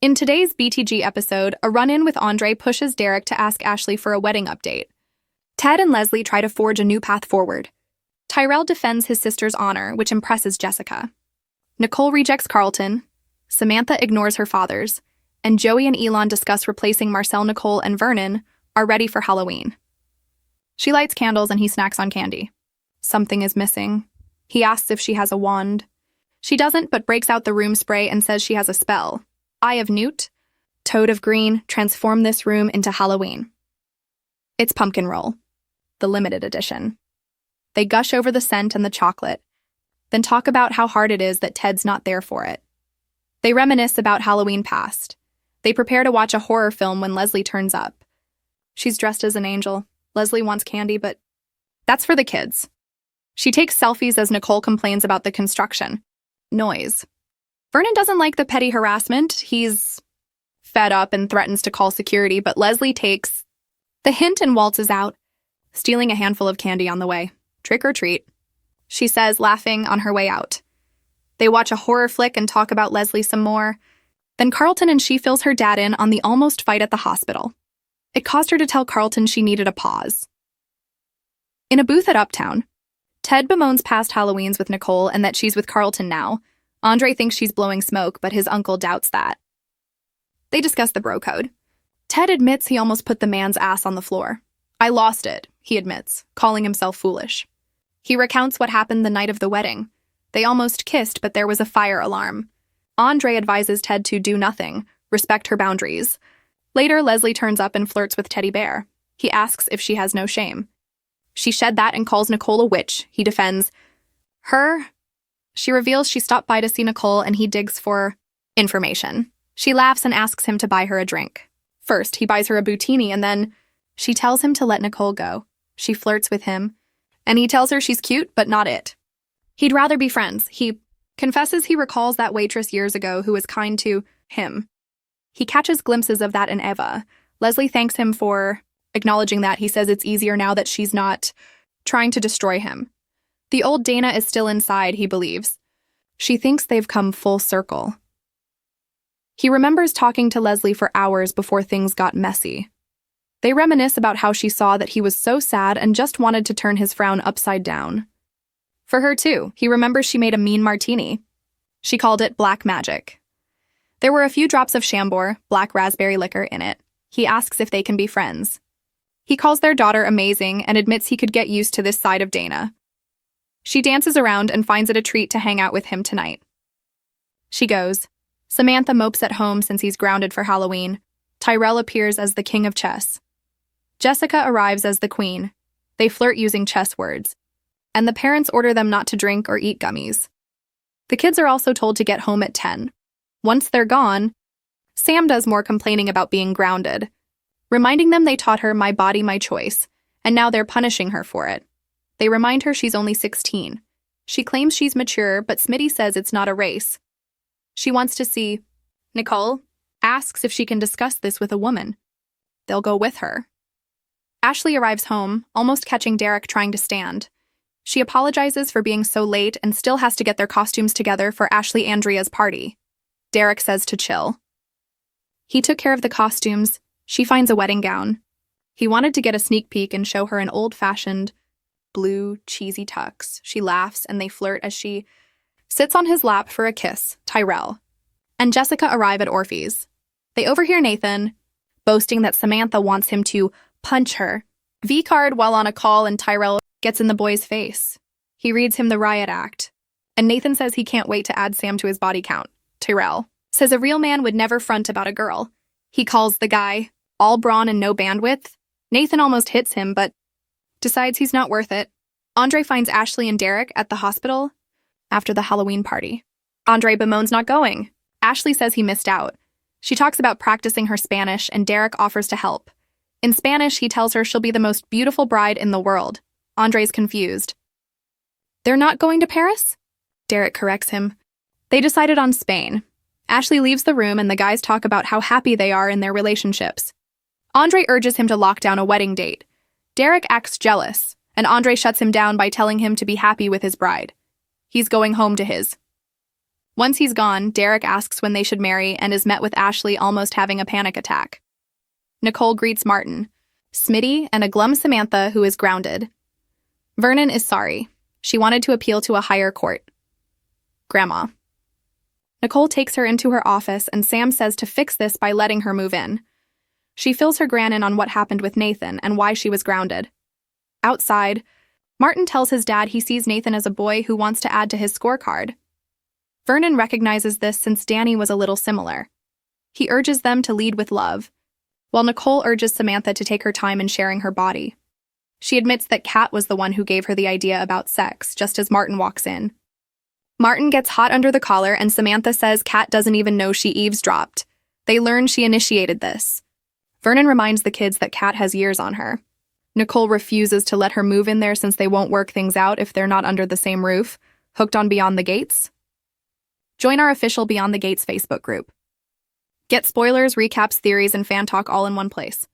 In today's BTG episode, a run-in with Andre pushes Derek to ask Ashley for a wedding update. Ted and Leslie try to forge a new path forward. Tyrell defends his sister's honor, which impresses Jessica. Nicole rejects Carlton. Samantha ignores her father's. And Joey and Elon discuss replacing Marcel, Nicole, and Vernon are ready for Halloween. She lights candles and he snacks on candy. Something is missing. He asks if she has a wand. She doesn't, but breaks out the room spray and says she has a spell. Eye of Newt, Toad of Green, transform this room into Halloween. It's pumpkin roll, the limited edition. They gush over the scent and the chocolate, then talk about how hard it is that Ted's not there for it. They reminisce about Halloween past. They prepare to watch a horror film when Leslie turns up. She's dressed as an angel. Leslie wants candy, but that's for the kids. She takes selfies as Nicole complains about the construction. Noise. Vernon doesn't like the petty harassment. He's fed up and threatens to call security, but Leslie takes the hint and waltzes out, stealing a handful of candy on the way. Trick or treat, she says, laughing on her way out. They watch a horror flick and talk about Leslie some more. Then Carlton and she fills her dad in on the almost fight at the hospital. It caused her to tell Carlton she needed a pause. In a booth at Uptown, Ted bemoans past Halloweens with Nicole and that she's with Carlton now. Andre thinks she's blowing smoke, but his uncle doubts that. They discuss the bro code. Ted admits he almost put the man's ass on the floor. I lost it, he admits, calling himself foolish. He recounts what happened the night of the wedding. They almost kissed, but there was a fire alarm. Andre advises Ted to do nothing, respect her boundaries. Later, Leslie turns up and flirts with Teddy Bear. He asks if she has no shame. She shed that and calls Nicole a witch. He defends her. She reveals she stopped by to see Nicole and he digs for information. She laughs and asks him to buy her a drink. First, he buys her a Boutini and then she tells him to let Nicole go. She flirts with him and he tells her she's cute, but not it. He'd rather be friends. He confesses he recalls that waitress years ago who was kind to him. He catches glimpses of that in Eva. Leslie thanks him for acknowledging that. He says it's easier now that she's not trying to destroy him. The old Dana is still inside, he believes. She thinks they've come full circle. He remembers talking to Leslie for hours before things got messy. They reminisce about how she saw that he was so sad and just wanted to turn his frown upside down. For her, too, he remembers she made a mean martini. She called it black magic. There were a few drops of Chambord, black raspberry liquor, in it. He asks if they can be friends. He calls their daughter amazing and admits he could get used to this side of Dana. She dances around and finds it a treat to hang out with him tonight. She goes. Samantha mopes at home since he's grounded for Halloween. Tyrell appears as the king of chess. Jessica arrives as the queen. They flirt using chess words. And the parents order them not to drink or eat gummies. The kids are also told to get home at 10. Once they're gone, Sam does more complaining about being grounded, reminding them they taught her my body, my choice, and now they're punishing her for it. They remind her she's only 16. She claims she's mature, but Smitty says it's not a race. She wants to see Nicole, asks if she can discuss this with a woman. They'll go with her. Ashley arrives home, almost catching Derek trying to stand. She apologizes for being so late and still has to get their costumes together for Ashley Andrea's party. Derek says to chill. He took care of the costumes. She finds a wedding gown. He wanted to get a sneak peek and show her an old-fashioned blue, cheesy tux. She laughs and they flirt as she sits on his lap for a kiss, Tyrell. And Jessica arrive at Orphe's. They overhear Nathan boasting that Samantha wants him to punch her. V-card while on a call and Tyrell gets in the boy's face. He reads him the riot act. And Nathan says he can't wait to add Sam to his body count. Tyrell says a real man would never front about a girl. He calls the guy all brawn and no bandwidth. Nathan almost hits him, but decides he's not worth it. Andre finds Ashley and Derek at the hospital after the Halloween party. Andre bemoans not going. Ashley says he missed out. She talks about practicing her Spanish, and Derek offers to help. In Spanish, he tells her she'll be the most beautiful bride in the world. Andre's confused. They're not going to Paris? Derek corrects him. They decided on Spain. Ashley leaves the room and the guys talk about how happy they are in their relationships. Andre urges him to lock down a wedding date. Derek acts jealous, and Andre shuts him down by telling him to be happy with his bride. He's going home to his Once he's gone, Derek asks when they should marry and is met with Ashley almost having a panic attack. Nicole greets Martin, Smitty, and a glum Samantha who is grounded. Vernon is sorry. She wanted to appeal to a higher court. Grandma. Nicole takes her into her office and Sam says to fix this by letting her move in. She fills her gran in on what happened with Nathan and why she was grounded. Outside, Martin tells his dad he sees Nathan as a boy who wants to add to his scorecard. Vernon recognizes this since Danny was a little similar. He urges them to lead with love, while Nicole urges Samantha to take her time in sharing her body. She admits that Kat was the one who gave her the idea about sex, just as Martin walks in. Martin gets hot under the collar and Samantha says Kat doesn't even know she eavesdropped. They learn she initiated this. Vernon reminds the kids that Kat has years on her. Nicole refuses to let her move in there since they won't work things out if they're not under the same roof. Hooked on Beyond the Gates? Join our official Beyond the Gates Facebook group. Get spoilers, recaps, theories, and fan talk all in one place.